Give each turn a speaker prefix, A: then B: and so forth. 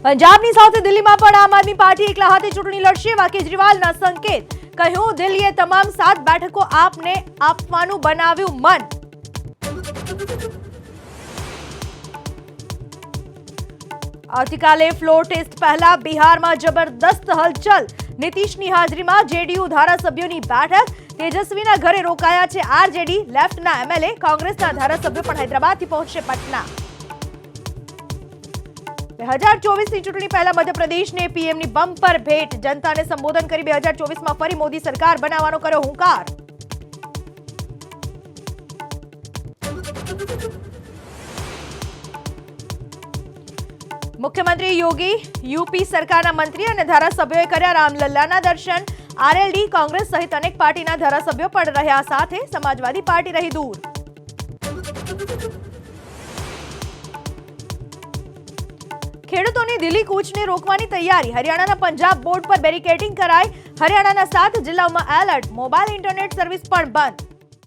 A: પંજાબની સાથે દિલ્હીમાં પણ આમ આદમી પાર્ટી એકલા હાથે ચૂંટણી લડશે, એવા કેજરીવાલના સંકેત. કહ્યું, દિલ્હીએ તમામ 7 બેઠકો આપને આપવાનું બનાવ્યું મન. આવતીકાલે ફ્લોર ટેસ્ટ પહેલા બિહારમાં જબરદસ્ત હલચલ. નીતિશની હાજરીમાં જેડીયુ ધારાસભ્યોની બેઠક. તેજસ્વીના ઘરે રોકાયા છે આરજેડી. લેફ્ટના એમએલએ, કોંગ્રેસના ધારાસભ્યો પણ હૈદરાબાદથી પહોંચશે પટના. 2024ની ચૂંટણી પહેલા મધ્યપ્રદેશને પીએમની બમ્પર ભેટ. જનતાને સંબોધન કરી 2024માં ફરી મોદી સરકાર બનાવવાનો કર્યો હુંકાર. મુખ્યમંત્રી યોગી, યુપી સરકારના મંત્રી અને ધારાસભ્યોએ કર્યા રામલલ્લાના દર્શન. આરએલડી, કોંગ્રેસ સહિત અનેક પાર્ટીના ધારાસભ્યો પણ રહ્યા સાથે. સમાજવાદી પાર્ટી રહી દૂર. ખેડૂતોની દિલ્હી કૂચને રોકવાની તૈયારી. હરિયાણાના પંજાબ બોર્ડ પર બેરિકેડિંગ કરાઈ. હરિયાણાના 7 જિલ્લાઓમાં એલર્ટ. મોબાઈલ ઇન્ટરનેટ સર્વિસ પણ બંધ.